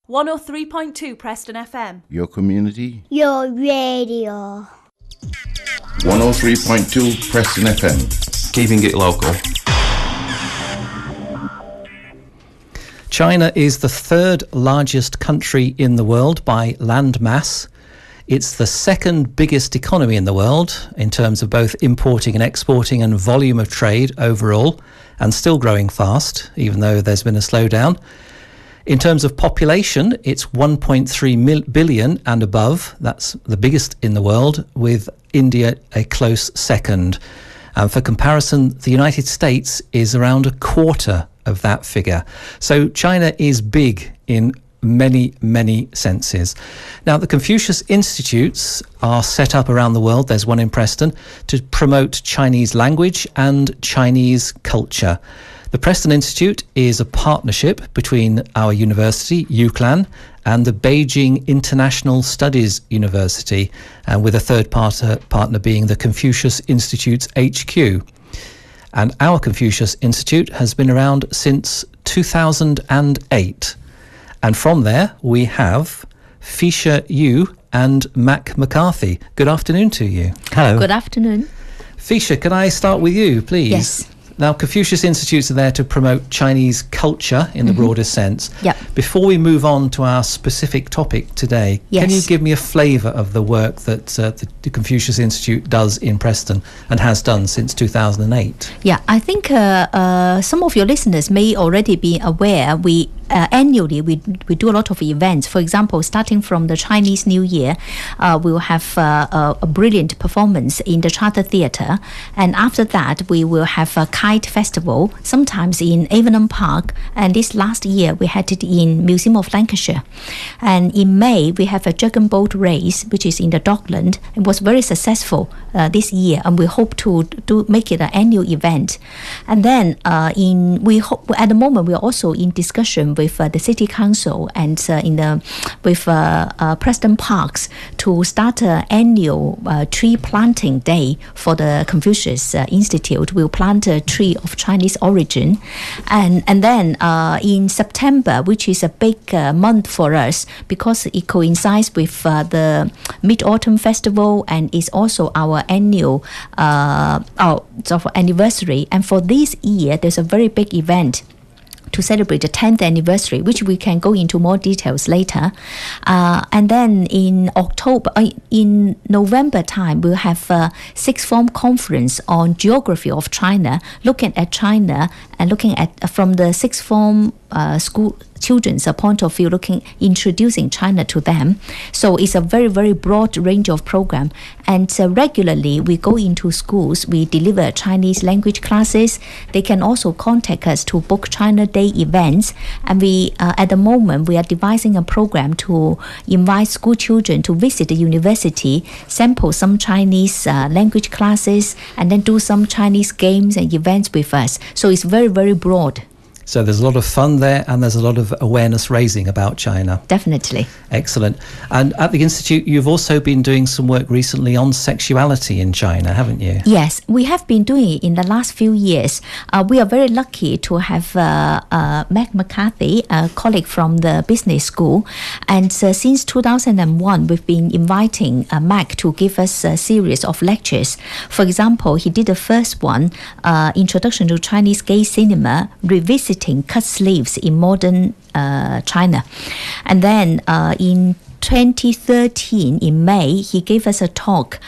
103.2 Preston FM. Your community. Your radio. 103.2 Preston FM. Keeping it local. China is the third largest country in the world by land mass. It's the second biggest economy in the world in terms of both importing and exporting and volume of trade overall, and still growing fast, even though there's been a slowdown. In terms of population, it's 1.3 billion and above. That's the biggest in the world, with India a close second. And for comparison, the United States is around a quarter of that figure. So China is big in many, many senses. Now, the Confucius Institutes are set up around the world. There's one in Preston to promote Chinese language and Chinese culture. The Preston Institute is a partnership between our university, UCLAN, and the Beijing International Studies University, and with a third partner being the Confucius Institute's HQ. And our Confucius Institute has been around since 2008. And from there, we have Fisher Yu and McCarthy. Good afternoon to you. Hello. Good afternoon. Fisher, can I start with you, please? Yes. Now, Confucius Institutes are there to promote Chinese culture in the broadest sense. Yep. Before we move on to our specific topic today, can you give me a flavour of the work that the Confucius Institute does in Preston and has done since 2008? Yeah, I think some of your listeners may already be aware annually we do a lot of events. For example, starting from the Chinese New Year, we'll have a brilliant performance in the Charter Theatre, and after that we will have a kite festival, sometimes in Avonham Park, and this last year we had it in Museum of Lancashire. And in May we have a dragon boat race, which is in the Dockland. It was very successful this year, and we hope to make it an annual event. And then at the moment we are also in discussion with the City Council and with Preston Parks to start an annual tree planting day for the Confucius Institute. We'll plant a tree of Chinese origin, and then in September, which is a big month for us because it coincides with the Mid-Autumn Festival and is also our annual anniversary. And for this year, there's a very big event to celebrate the 10th anniversary, which we can go into more details later. And then in November time, we'll have a sixth form conference on geography of China, looking at China and looking at from the sixth form school children's point of view, introducing China to them. So it's a very, very broad range of program. And regularly we go into schools, we deliver Chinese language classes. They can also contact us to book China Day events. And we, at the moment, we are devising a program to invite school children to visit the university, sample some Chinese language classes, and then do some Chinese games and events with us. So it's very, very broad. So there's a lot of fun there, and there's a lot of awareness raising about China. Definitely. Excellent. And at the Institute, you've also been doing some work recently on sexuality in China, haven't you? Yes, we have been doing it in the last few years. We are very lucky to have McCarthy, a colleague from the business school. And since 2001, we've been inviting Mac to give us a series of lectures. For example, he did the first one, Introduction to Chinese Gay Cinema, revisiting cut sleeves in modern China. And then in 2013, in May, he gave us a talk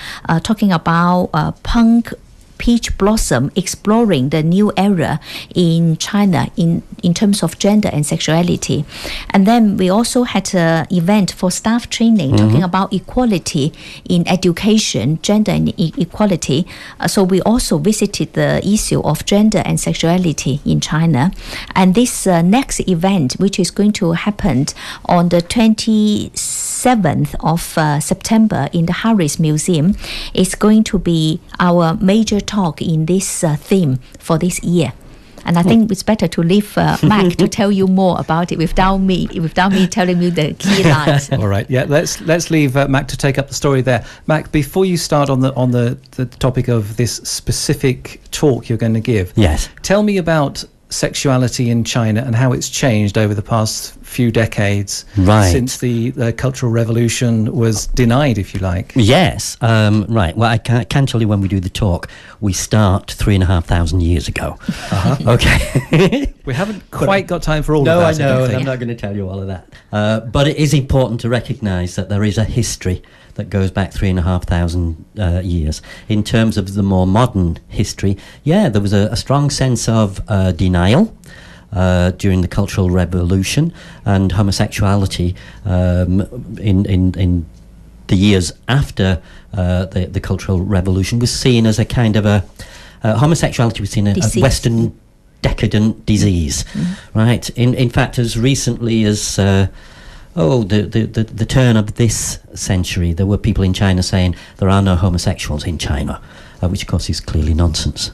talking about punk peach blossom, exploring the new era in China in terms of gender and sexuality. And then we also had an event for staff training talking about equality in education, gender and equality. So we also visited the issue of gender and sexuality in China. And this next event, which is going to happen on the 27th of September in the Harris Museum, is going to be our major talk in this theme for this year. And I think it's better to leave Mac to tell you more about it without me telling you the key lines. All right, yeah, let's leave Mac to take up the story there. Mac, before you start on the topic of this specific talk you're going to give, yes, tell me about sexuality in China and how it's changed over the past few decades Right. since the Cultural Revolution was denied, if you like. Yes, right. Well, I can tell you when we do the talk, we start 3,500 years ago. Okay. We haven't quite got time for all No, of I that. know, don't and think. I'm not going to tell you all of that. But it is important to recognise that there is a history that goes back 3,500 years. In terms of the more modern history, yeah, there was a strong sense of denial during the Cultural Revolution, and homosexuality in the years after the Cultural Revolution was seen as a kind of homosexuality was seen as a Western decadent disease, right? In fact, as recently as the turn of this century, there were people in China saying there are no homosexuals in China, which of course is clearly nonsense.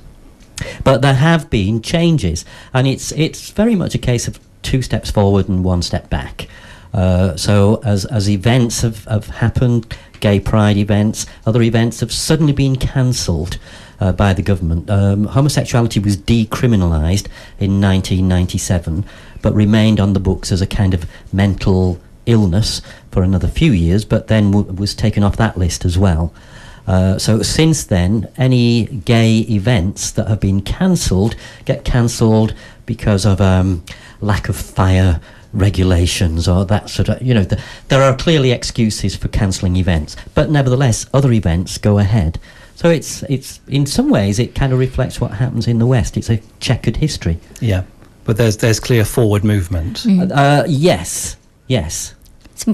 But there have been changes, and it's very much a case of 2 steps forward and 1 step back. So as events have happened, gay pride events, other events have suddenly been cancelled by the government. Homosexuality was decriminalised in 1997, but remained on the books as a kind of mental illness for another few years, but then was taken off that list as well. So since then, any gay events that have been cancelled get cancelled because of lack of fire regulations or that sort of, there are clearly excuses for cancelling events, but nevertheless other events go ahead. So it's in some ways it kind of reflects what happens in the West. It's a checkered history. Yeah, but there's clear forward movement. Yes.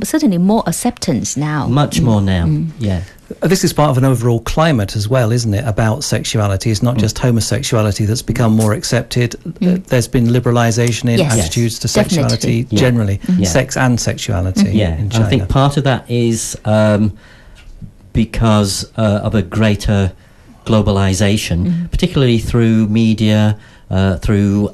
Certainly more acceptance now. Much more now, yeah. This is part of an overall climate as well, isn't it, about sexuality? It's not just homosexuality that's become more accepted. There's been liberalisation in attitudes to sexuality generally, sex and sexuality in China. I think part of that is because of a greater globalisation, particularly through media, through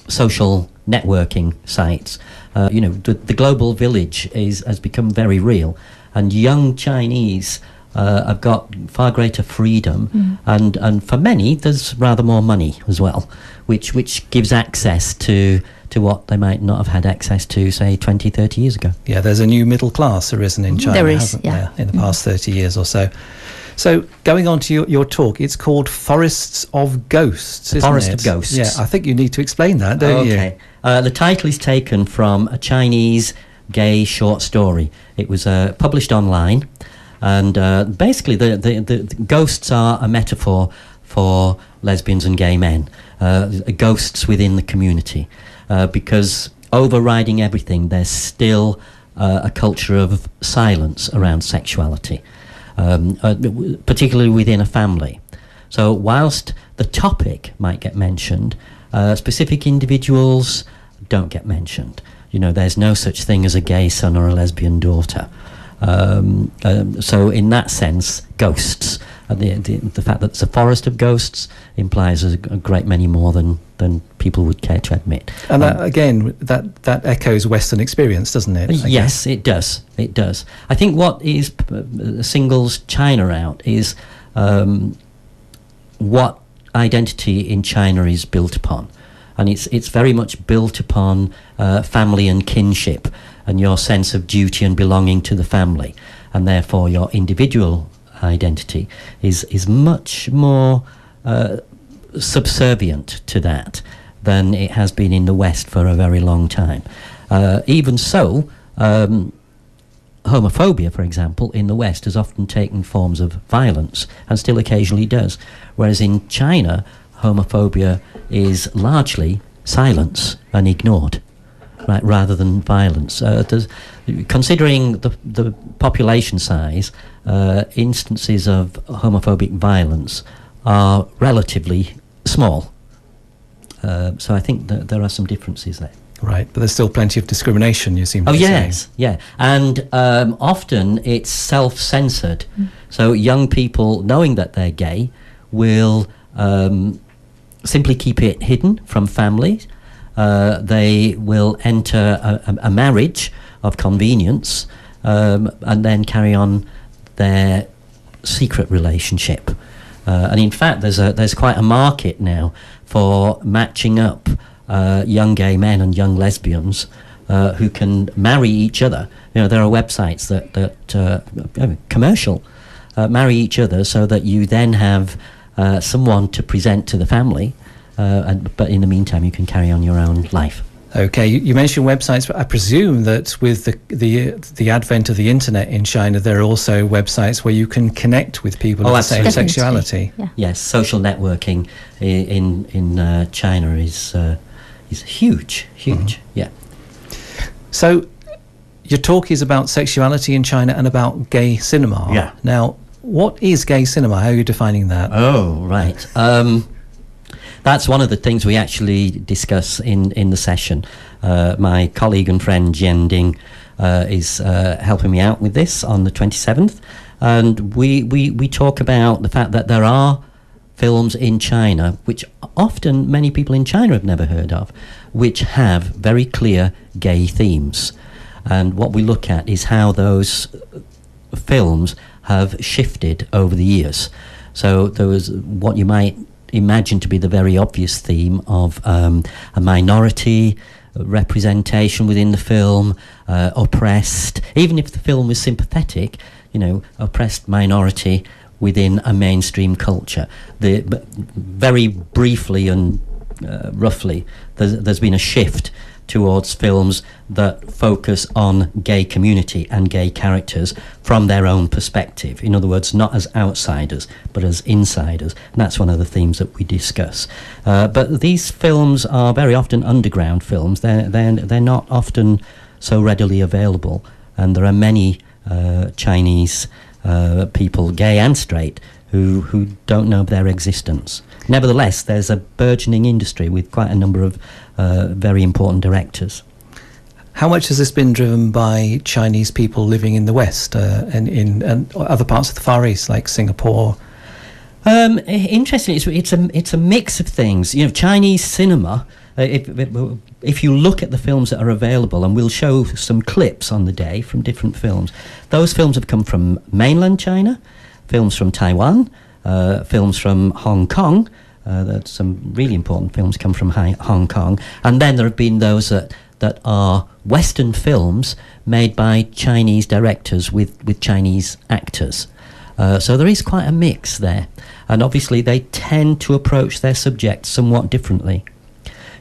social networking sites. The global village has become very real, and young Chinese have got far greater freedom, and for many there's rather more money as well, which gives access to what they might not have had access to, say, 20, 30 years ago. Yeah, there's a new middle class arisen in China, hasn't there, in the past 30 years or so. So going on to your talk, it's called Forests of Ghosts, isn't it? Forest of Ghosts. Yeah, I think you need to explain that, don't you? Okay. The title is taken from a Chinese gay short story. It was published online, and basically the ghosts are a metaphor for lesbians and gay men, ghosts within the community, because overriding everything, there's still a culture of silence around sexuality. Particularly within a family. So whilst the topic might get mentioned, specific individuals don't get mentioned. There's no such thing as a gay son or a lesbian daughter. So in that sense, ghosts, the fact that it's a forest of ghosts implies a great many more than people would care to admit. And that, again, that echoes Western experience, doesn't it? Yes, it does. It does. I think what singles China out is what identity in China is built upon. And it's very much built upon family and kinship and your sense of duty and belonging to the family. And therefore your individual identity is much more subservient to that than it has been in the West for a very long time. Even so, homophobia, for example, in the West has often taken forms of violence and still occasionally does, whereas in China, homophobia is largely silence and ignored, right, rather than violence. Considering the population size, instances of homophobic violence are relatively small. So I think that there are some differences there. Right, but there's still plenty of discrimination, you seem to be saying. Yeah. And often it's self-censored. So young people, knowing that they're gay, will simply keep it hidden from families. They will enter a marriage of convenience and then carry on their secret relationship. And in fact, there's quite a market now for matching up young gay men and young lesbians who can marry each other. There are websites that commercial marry each other so that you then have someone to present to the family, but in the meantime you can carry on your own life. Okay, you mentioned websites, but I presume that with the advent of the internet in China, there are also websites where you can connect with people of the same Definitely. sexuality. Yeah. Yes, social networking in China is huge. Yeah. So your talk is about sexuality in China and about gay cinema. Yeah. Now, what is gay cinema? How are you defining that? Oh, right. That's one of the things we actually discuss in the session. My colleague and friend Jian Ding is helping me out with this on the 27th. And we talk about the fact that there are films in China, which often many people in China have never heard of, which have very clear gay themes. And what we look at is how those films have shifted over the years. So there was what you might imagine to be the very obvious theme of a minority representation within the film, oppressed, even if the film was sympathetic, oppressed minority within a mainstream culture. Very briefly and roughly, there's been a shift towards films that focus on gay community and gay characters from their own perspective. In other words, not as outsiders, but as insiders. And that's one of the themes that we discuss. But these films are very often underground films. They're not often so readily available. And there are many Chinese people, gay and straight, who don't know of their existence. Nevertheless, there's a burgeoning industry with quite a number of very important directors. How much has this been driven by Chinese people living in the West and in other parts of the Far East, like Singapore? Interesting. It's a mix of things. Chinese cinema. If you look at the films that are available, and we'll show some clips on the day from different films, those films have come from mainland China, films from Taiwan, films from Hong Kong. Some really important films come from Hong Kong, and then there have been those that are Western films made by Chinese directors with Chinese actors. So there is quite a mix there, and obviously they tend to approach their subject somewhat differently.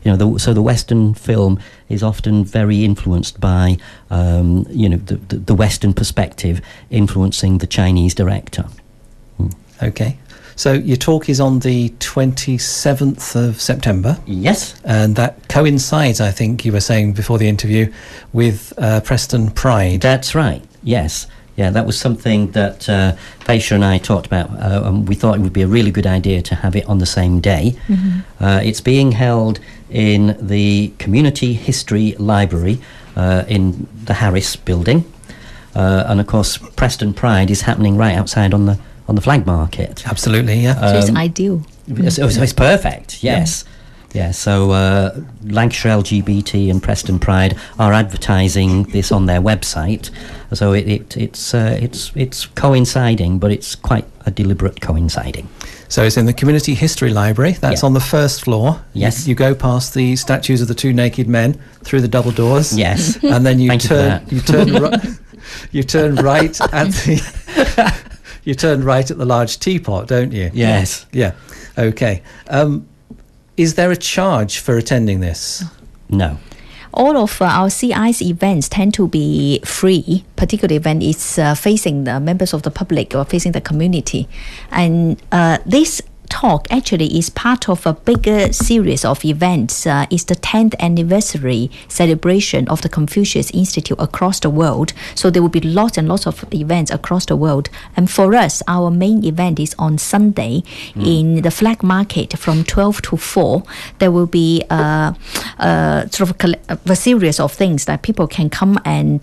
So the Western film is often very influenced by the Western perspective influencing the Chinese director. Okay. So your talk is on the 27th of September. Yes. And that coincides, I think you were saying before the interview, with Preston Pride. That's right, yes. Yeah, that was something that Feisha and I talked about, and we thought it would be a really good idea to have it on the same day. Mm-hmm. It's being held in the Community History Library in the Harris building. And of course, Preston Pride is happening right outside on the Flag Market. Absolutely, yeah. So it's ideal. So it's perfect, yes. Yeah, so Lancashire LGBT and Preston Pride are advertising this on their website. So it's coinciding, but it's quite a deliberate coinciding. So it's in the Community History Library. That's on the first floor. Yes. You go past the statues of the two naked men through the double doors. Yes. And then you turn right at the you turn right at the large teapot, don't you? Yes. Yeah. Okay. Is there a charge for attending this? No. All of our CI's events tend to be free, particularly when it's facing the members of the public or facing the community. And this talk actually is part of a bigger series of events. It's the 10th anniversary celebration of the Confucius Institute across the world. So there will be lots and lots of events across the world. And for us, our main event is on Sunday in the Flag Market from 12 to 4. There will be a series of things that people can come and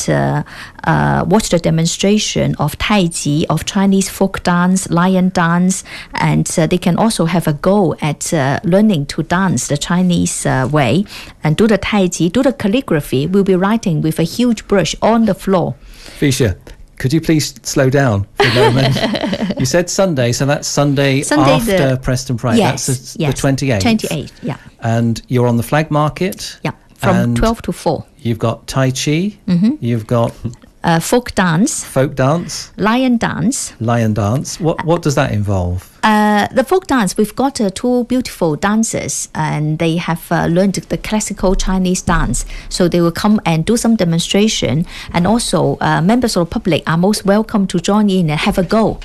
watch the demonstration of Tai Chi, of Chinese folk dance, lion dance, and they can also have a go at learning to dance the Chinese way and do the Tai Chi, do the calligraphy. We'll be writing with a huge brush on the floor. Feisha, could you please slow down for a moment? You said Sunday, so that's Sunday after Preston Pride. Yes, that's the 28th. 28th, yeah. And you're on the Flag Market? Yeah, from 12 to 4. you've got Tai Chi, you've got folk dance, lion dance. What does that involve? The folk dance, we've got two beautiful dancers, and they have learned the classical Chinese dance. So they will come and do some demonstration, and also members of the public are most welcome to join in and have a go.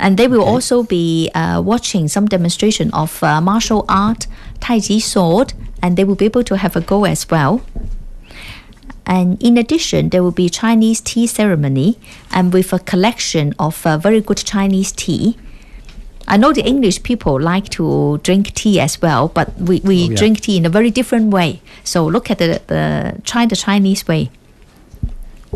And they will also be watching some demonstration of martial art, Tai Chi sword, and they will be able to have a go as well. And in addition, there will be Chinese tea ceremony, and with a collection of very good Chinese tea. I know the English people like to drink tea as well, but we drink tea in a very different way. So look at try the Chinese way.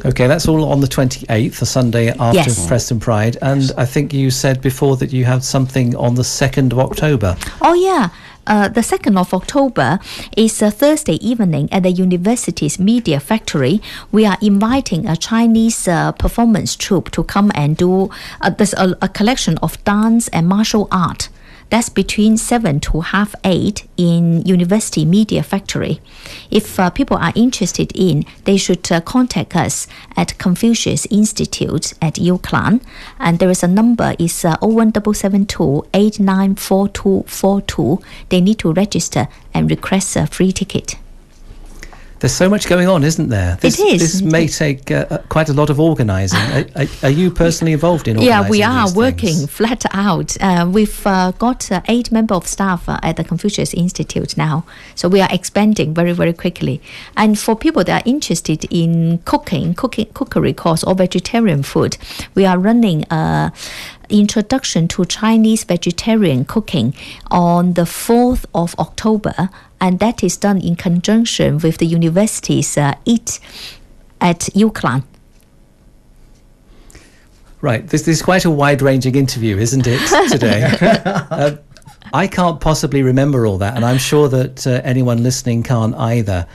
Okay, that's all on the 28th, the Sunday after Preston Pride. And I think you said before that you have something on the 2nd of October. Oh, yeah. The 2nd of October is a Thursday evening at the university's Media Factory. We are inviting a Chinese performance troupe to come and do there's a collection of dance and martial art. That's between 7 to half 8 in University Media Factory. If people are interested in, they should contact us at Confusious Institute at UCLAN. And there is a number, is 01772 894242. They need to register and request a free ticket. There's so much going on, isn't there? It is. This may take quite a lot of organising. Are you personally involved in organising? Yeah, we are these working things? flat out. We've got 8 members of staff at the Confucius Institute now. So we are expanding very, very quickly. And for people that are interested in cookery course or vegetarian food, we are running Introduction to Chinese Vegetarian Cooking on the 4th of October, and that is done in conjunction with the university's Eat at UCLAN. Right, this is quite a wide-ranging interview, isn't it, today? I can't possibly remember all that, and I'm sure that anyone listening can't either.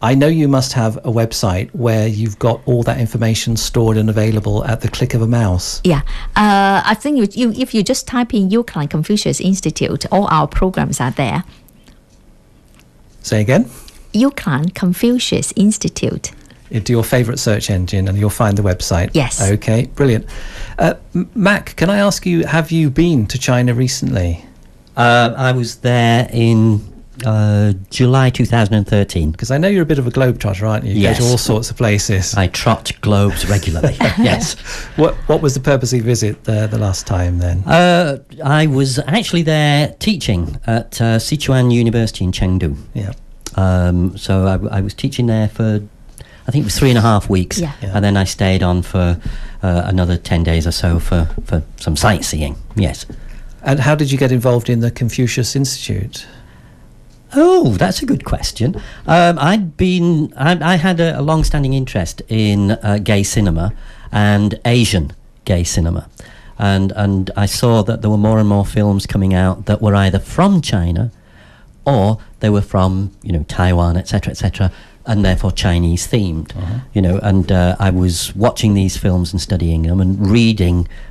I know you must have a website where you've got all that information stored and available at the click of a mouse. Yeah, I think if you just type in UCLAN Confucius Institute, all our programs are there. Say again? UCLAN Confucius Institute. Into your favourite search engine and you'll find the website. Yes. Okay, brilliant. Mac, can I ask you, have you been to China recently? I was there in July 2013. Because I know you're a bit of a globetrotter, aren't you? You Yes. go to all sorts of places. I trot globes regularly. Yes. What was the purpose of your visit the last time then? I was actually there teaching at Sichuan University in Chengdu. Yeah. So I was teaching there for, I think it was 3.5 weeks. Yeah. And then I stayed on for another 10 days or so for some sightseeing. Yes. And how did you get involved in the Confucius Institute? Oh, that's a good question. I had a long-standing interest in gay cinema and Asian gay cinema, and I saw that there were more and more films coming out that were either from China, or they were from Taiwan, etc., and therefore Chinese themed. And I was watching these films and studying them and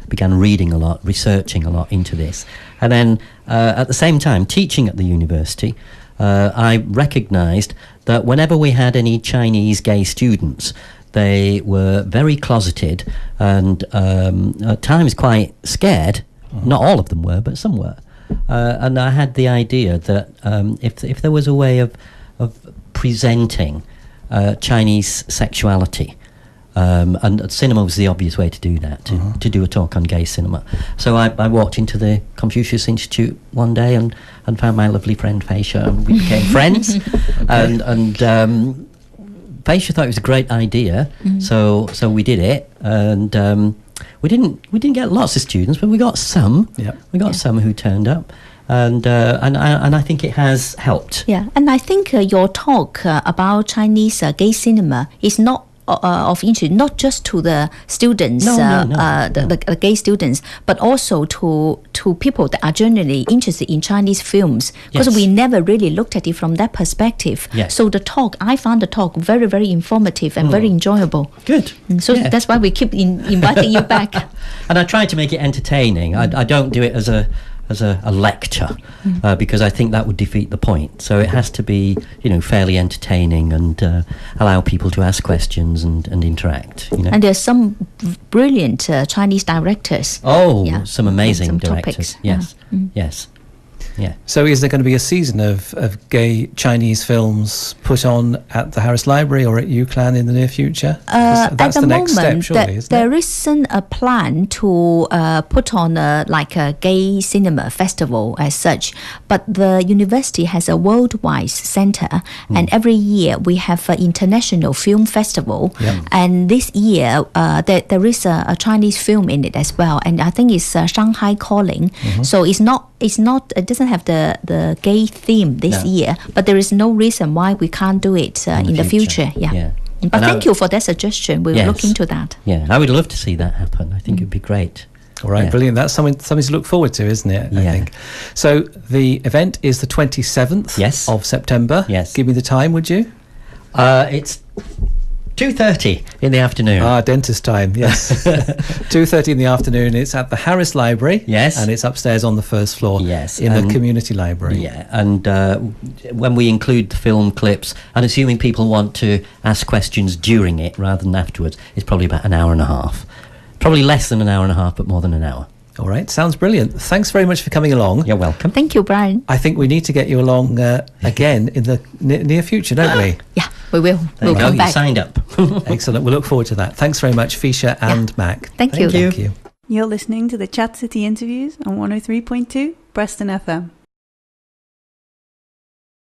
began reading a lot, researching a lot into this, and then at the same time teaching at the university. I recognised that whenever we had any Chinese gay students, they were very closeted and at times quite scared. Not all of them were, but some were. And I had the idea that if there was a way of presenting Chinese sexuality, and cinema was the obvious way to do that, to do a talk on gay cinema. So I walked into the Confucius Institute one day and found my lovely friend Feisha, and we became friends. Okay. And Feisha thought it was a great idea, so we did it. And we didn't get lots of students, but we got some. Yep. We got some who turned up. And I think it has helped. Yeah, and I think your talk about Chinese gay cinema is not of interest, not just to the students, the gay students, but also to people that are generally interested in Chinese films, because we never really looked at it from that perspective. Yes. So I found the talk very, very informative and very enjoyable. Good. So that's why we keep inviting you back. And I try to make it entertaining. I don't do it as a as a lecture, because I think that would defeat the point. So it has to be, fairly entertaining and allow people to ask questions and interact. And there's some brilliant Chinese directors. Oh, some amazing some directors. topics. Yes, yes. Yeah. So is there going to be a season of gay Chinese films put on at the Harris Library or at UCLAN in the near future? That's at the next step, moment, surely, isn't there it? isn't a plan to put on a gay cinema festival as such, but the university has a worldwide center, and every year we have an international film festival, and this year there is a Chinese film in it as well, and I think it's Shanghai Calling. So it doesn't have the gay theme this year, but there is no reason why we can't do it in the future. Yeah. But thank you for that suggestion. We'll look into that. Yeah, I would love to see that happen. I think it would be great. All right, brilliant. That's something to look forward to, isn't it? I think. So the event is the 27th of September. Yes. Give me the time, would you? It's 2:30 in the afternoon. Dentist time, yes. 2:30 in the afternoon. It's at the Harris Library. Yes. And it's upstairs on the first floor. Yes. In the community library. Yeah, and when we include the film clips, and assuming people want to ask questions during it rather than afterwards, it's probably about an hour and a half. Probably less than an hour and a half, but more than an hour. All right, sounds brilliant. Thanks very much for coming along. You're welcome. Thank you, Brian. I think we need to get you along again in the near future, don't we? Yeah, we will. There We'll you go, come you back. signed up. Excellent. We look forward to that. Thanks very much, Fisha and Mac. Thank you. Thank you. Thank you. You're listening to the Chat City interviews on 103.2 Preston FM.